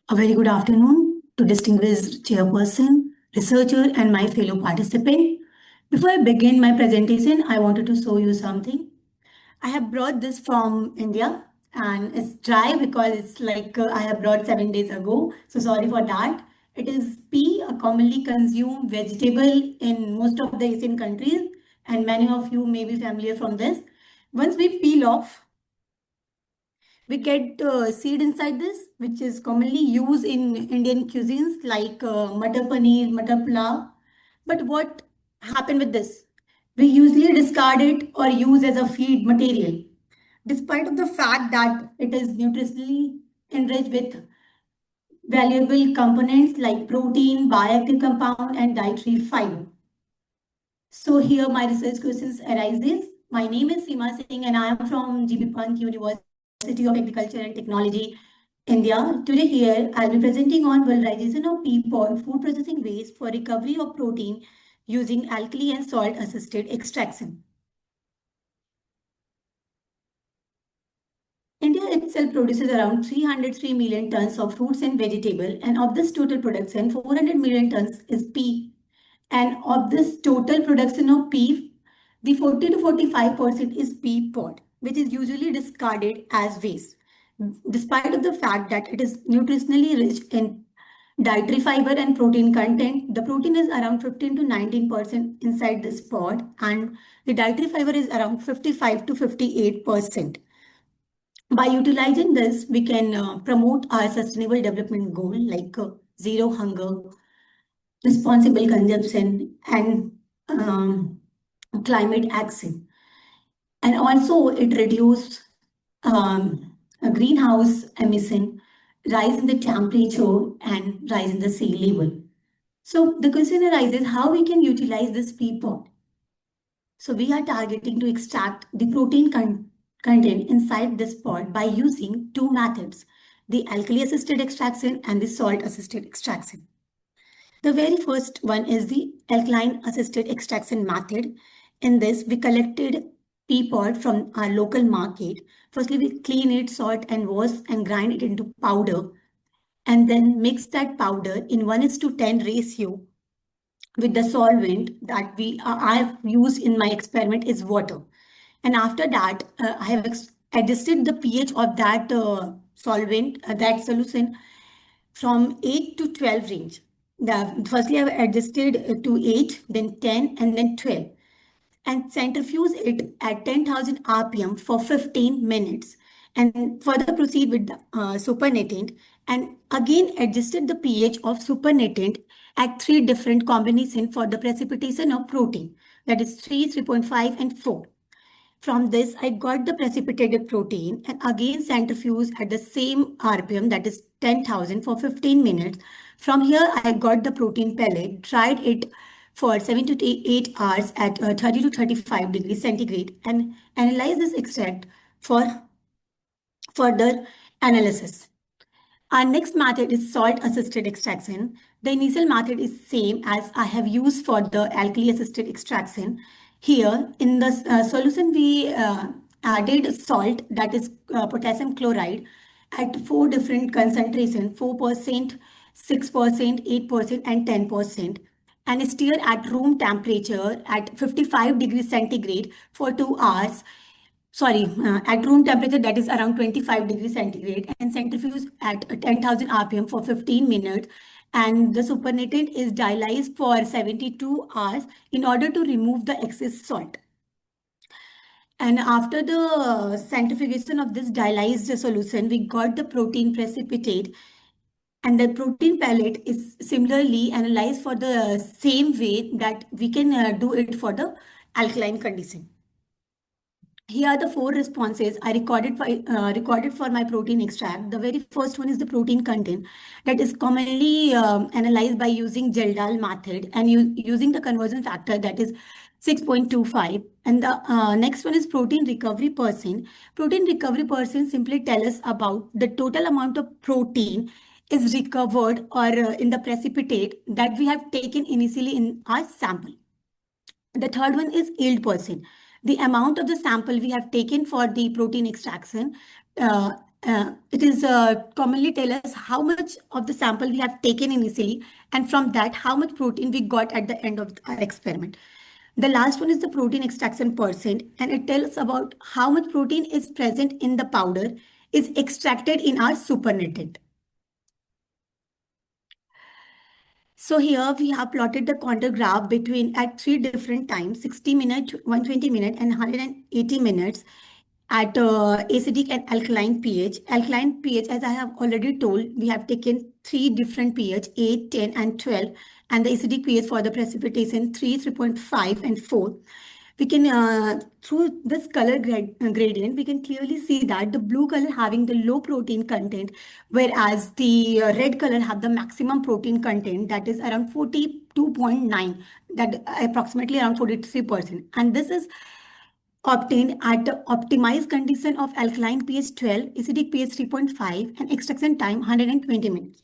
A very good afternoon to distinguished chairperson, researcher, and my fellow participant. Before I begin my presentation, I wanted to show you something. I have brought this from India and it's dry because it's like I have brought 7 days ago. So sorry for that. It is pea, a commonly consumed vegetable in most of the Asian countries, and many of you may be familiar from this. Once we peel off, we get seed inside this, which is commonly used in Indian cuisines like matar paneer, matar pulao. But what happened with this? We usually discard it or use as a feed material, despite of the fact that it is nutritionally enriched with valuable components like protein, bioactive compound, and dietary fiber. So here my research questions arises. My name is Seema Singh and I am from GB Pant University of Agriculture and Technology, India. Today here I'll be presenting on valorization of pea pod food processing waste for recovery of protein using alkali and salt assisted extraction. India itself produces around 303 million tons of fruits and vegetables, and of this total production, 400 million tons is pea. And of this total production of pea, the 40 to 45% is pea pod, which is usually discarded as waste. Despite of the fact that it is nutritionally rich in dietary fiber and protein content, the protein is around 15 to 19% inside this pod, and the dietary fiber is around 55 to 58%. By utilizing this, we can promote our sustainable development goal like zero hunger, responsible consumption, and climate action. And also, it reduces a greenhouse emission, rise in the temperature, and rise in the sea level. So the question arises how we can utilize this pea pod. So we are targeting to extract the protein content inside this pod by using two methods, the alkali-assisted extraction and the salt-assisted extraction. The very first one is the alkaline-assisted extraction method. In this, we collected pea pod from our local market. Firstly, we clean it, salt and wash and grind it into powder, and then mix that powder in 1:10 ratio with the solvent that I have used in my experiment is water. And after that, I have adjusted the pH of that solvent, that solution from 8 to 12 range. Firstly, I have adjusted to 8, then 10, and then 12. And centrifuge it at 10,000 RPM for 15 minutes. And further proceed with the supernatant and again adjusted the pH of supernatant at three different combinations for the precipitation of protein. That is 3, 3.5, and 4. From this, I got the precipitated protein and again centrifuge at the same RPM, that is 10,000 for 15 minutes. From here, I got the protein pellet, dried it for 7 to 8 hours at 30 to 35 degrees centigrade and analyze this extract for further analysis. Our next method is salt-assisted extraction. The initial method is same as I have used for the alkali-assisted extraction. Here in the solution, we added salt, that is potassium chloride, at four different concentrations, 4%, 6%, 8%, and 10%, and stir at room temperature at 55 degrees centigrade for 2 hours. At room temperature, that is around 25 degrees centigrade, and centrifuge at 10,000 RPM for 15 minutes. And the supernatant is dialyzed for 72 hours in order to remove the excess salt. And after the centrifugation of this dialyzed solution, we got the protein precipitate. And the protein pellet is similarly analyzed for the same way that we can do it for the alkaline condition. Here are the four responses I recorded for my protein extract. The very first one is the protein content that is commonly analyzed by using Geldal method and using the conversion factor that is 6.25. And the next one is protein recovery percent. Protein recovery percent simply tell us about the total amount of protein is recovered or in the precipitate that we have taken initially in our sample. The third one is yield percent. The amount of the sample we have taken for the protein extraction it is commonly tell us how much of the sample we have taken initially, and from that how much protein we got at the end of our experiment. The last one is the protein extraction percent, and it tells about how much protein is present in the powder is extracted in our supernatant. So here we have plotted the contour graph between at three different times, 60 minutes, 120 minutes, and 180 minutes at acidic and alkaline pH. Alkaline pH, as I have already told, we have taken three different pH, 8, 10, and 12, and the acidic pH for the precipitation 3, 3.5, and 4. We can, through this color gradient, we can clearly see that the blue color having the low protein content, whereas the red color have the maximum protein content, that is around 42.9, that approximately around 43%. And this is obtained at the optimized condition of alkaline pH 12, acidic pH 3.5, and extraction time 120 minutes.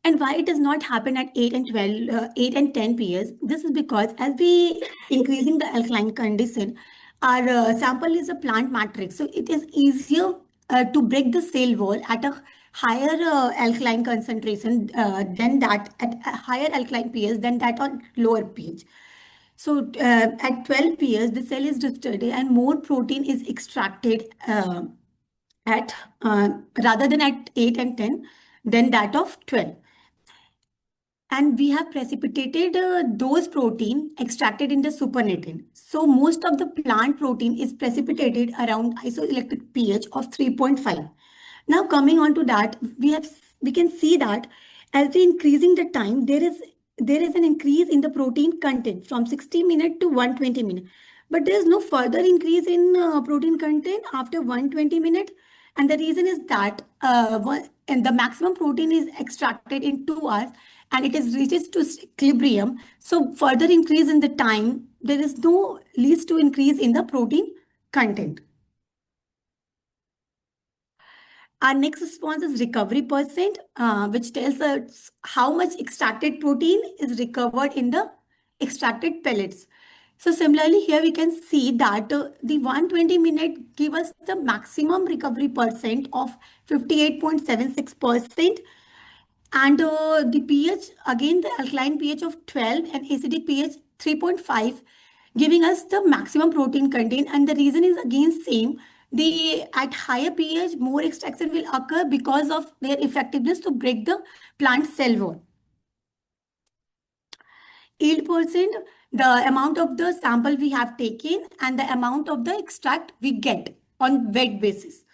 And why it does not happen at 8 and 12, 8 and 10 pH? This is because as we increasing the alkaline condition, our sample is a plant matrix. So it is easier to break the cell wall at a higher alkaline concentration than that, at a higher alkaline pH than that on lower pH. So at 12 pH, the cell is distorted and more protein is extracted at rather than at 8 and 10 than that of 12. And we have precipitated those protein extracted in the supernatant. So most of the plant protein is precipitated around isoelectric pH of 3.5. Now coming on to that, we can see that as we increasing the time, there is an increase in the protein content from 60 minutes to 120 minutes. But there is no further increase in protein content after 120 minutes. And the reason is that and the maximum protein is extracted in 2 hours and it is reaches to equilibrium. So further increase in the time, there is no leads to increase in the protein content. Our next response is recovery percent, which tells us how much extracted protein is recovered in the extracted pellets. So similarly, here we can see that the 120 minute give us the maximum recovery percent of 58.76%. And the pH, again, the alkaline pH of 12 and acidic pH 3.5, giving us the maximum protein content. And the reason is again same. At higher pH, more extraction will occur because of their effectiveness to break the plant cell wall. Yield percent, the amount of the sample we have taken and the amount of the extract we get on wet basis.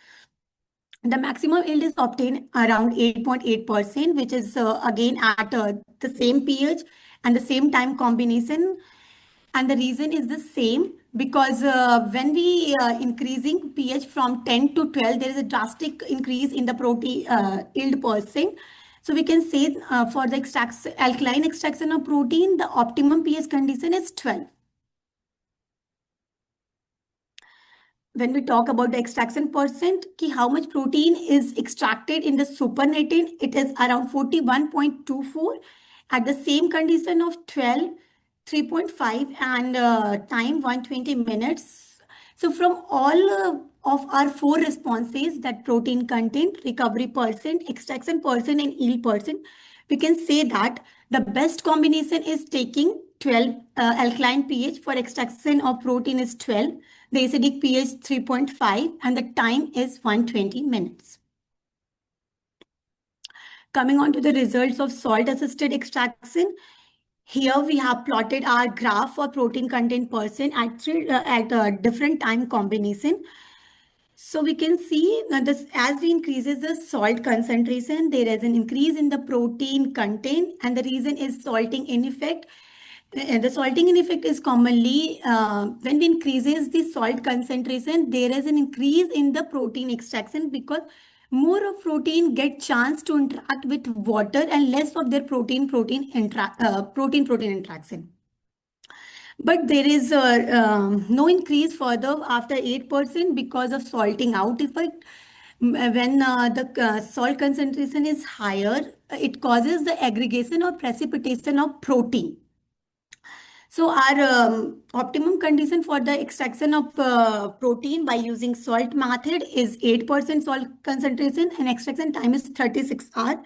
The maximum yield is obtained around 8.8%, which is again at the same pH and the same time combination. And the reason is the same because when we increasing pH from 10 to 12, there is a drastic increase in the protein yield percent. So we can say for the alkaline extraction of protein, the optimum pH condition is 12. When we talk about the extraction percent, how much protein is extracted in the supernatant, it is around 41.24 at the same condition of 12, 3.5 and time 120 minutes. So from all of our four responses, that protein content, recovery percent, extraction percent and yield percent, we can say that the best combination is taking 12 alkaline pH for extraction of protein is 12. The acidic pH 3.5 and the time is 120 minutes. Coming on to the results of salt-assisted extraction. Here we have plotted our graph for protein content percent at a different time combination. So we can see that as we increases the salt concentration, there is an increase in the protein content, and the reason is salting in effect. The salting in effect is commonly when we increases the salt concentration, there is an increase in the protein extraction because more of protein get chance to interact with water and less of their protein interaction. But there is no increase further after 8% because of salting out effect. When the salt concentration is higher, it causes the aggregation or precipitation of protein. So our optimum condition for the extraction of protein by using salt method is 8% salt concentration and extraction time is 36 hours.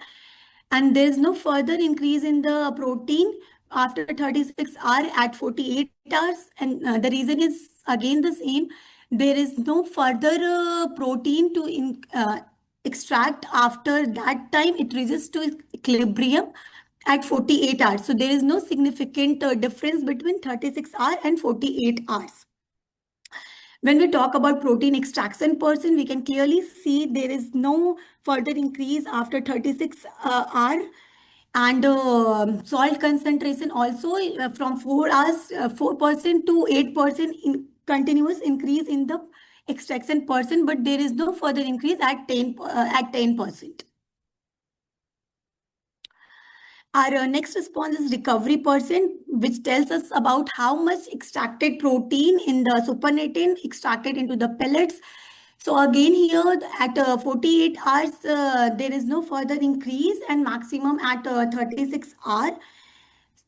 And there is no further increase in the protein after 36 hours at 48 hours. And the reason is again the same. There is no further protein to extract after that time. It reaches to equilibrium at 48 hours. So there is no significant difference between 36 hours and 48 hours. When we talk about protein extraction percent, we can clearly see there is no further increase after 36 hour. And salt concentration also from 4 hours, 4% to 8% in continuous increase in the extraction percent, but there is no further increase at 10%. Our next response is recovery percent, which tells us about how much extracted protein in the supernatant extracted into the pellets. So again here at 48 hours, there is no further increase and maximum at 36 hours.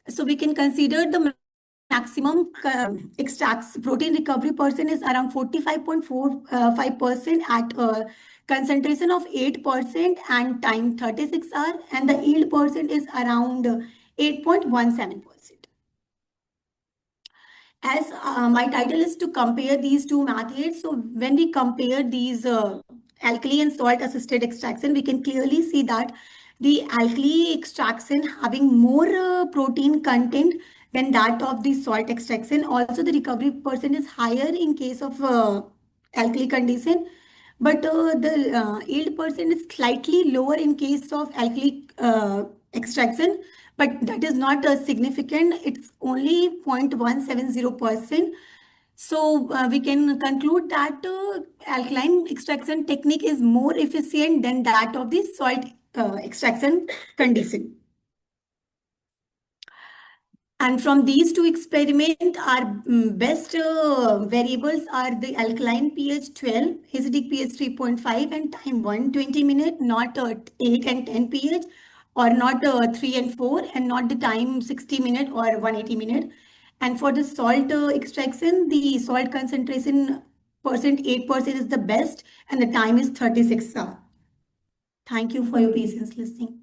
So we can consider the maximum extracts protein recovery percent is around 45.45% at concentration of 8% and time 36 hours, and the yield percent is around 8.17%. As my title is to compare these two methods, so when we compare these alkali and salt assisted extraction, we can clearly see that the alkali extraction having more protein content than that of the salt extraction. Also, the recovery percent is higher in case of alkali condition, but the yield percent is slightly lower in case of alkali extraction, but that is not significant. It's only 0.170%. So we can conclude that alkaline extraction technique is more efficient than that of the salt extraction condition. And from these two experiments, our best variables are the alkaline pH 12, acidic pH 3.5, and time 120 minutes, not 8 and 10 pH, or not 3 and 4, and not the time 60 minutes or 180 minutes. And for the salt extraction, the salt concentration percent 8% is the best, and the time is 36 hours. Thank you for your patience listening.